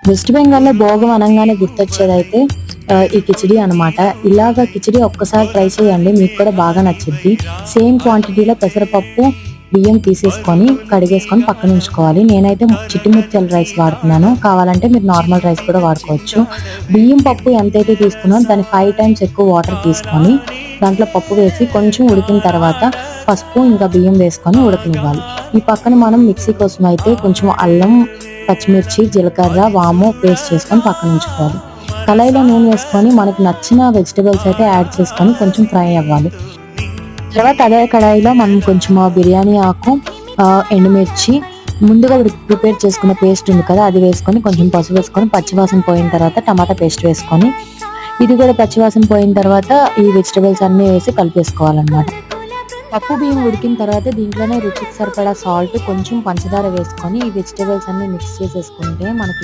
West బెంగాల్లో భోగం అనగానే గుర్తొచ్చేదైతే ఈ కిచిడి అనమాట. ఇలాగ కిచిడి ఒక్కసారి ట్రై చేయండి, మీకు కూడా బాగా నచ్చుద్ది. సేమ్ క్వాంటిటీలో పెసరపప్పు, బియ్యం తీసేసుకొని కడిగేసుకొని పక్కన ఉంచుకోవాలి. నేనైతే చిట్టి ముత్యాల రైస్ వాడుతున్నాను, కావాలంటే మీరు నార్మల్ రైస్ కూడా వాడుకోవచ్చు. బియ్యం పప్పు ఎంతైతే తీసుకున్నానో దాని 5 టైమ్స్ ఎక్కువ వాటర్ తీసుకొని దాంట్లో పప్పు వేసి కొంచెం ఉడికిన తర్వాత పసుపు ఇంకా బియ్యం వేసుకొని ఉడకనివ్వాలి. ఈ పక్కన మనం మిక్సీ కోసం అయితే కొంచెం అల్లం, పచ్చిమిర్చి, జీలకర్ర, వాము పేస్ట్ చేసుకొని పక్కన ఉంచుకోవాలి. కళాయిలో నూనె వేసుకొని మనకు నచ్చిన వెజిటబుల్స్ అయితే యాడ్ చేసుకొని కొంచెం ఫ్రై అవ్వాలి. తర్వాత అదే కడాయిలో మనం కొంచెం బిర్యానీ ఆకు, ఎండుమిర్చి, ముందుగా ప్రిపేర్ చేసుకున్న పేస్ట్ ఉంది కదా అది వేసుకొని కొంచెం పసుపు వేసుకొని పచ్చివాసన పోయిన తర్వాత టమాటా పేస్ట్ వేసుకొని ఇది కూడా పచ్చివాసన పోయిన తర్వాత ఈ వెజిటబుల్స్ అన్ని వేసి కలిపేసుకోవాలన్నమాట. పప్పు బియ్యం ఉడికిన తర్వాత దీంట్లోనే రుచికి సరిపడా సాల్ట్, కొంచెం పంచదార వేసుకొని ఈ వెజిటబుల్స్ అన్ని మిక్స్ చేసేసుకుంటే మనకి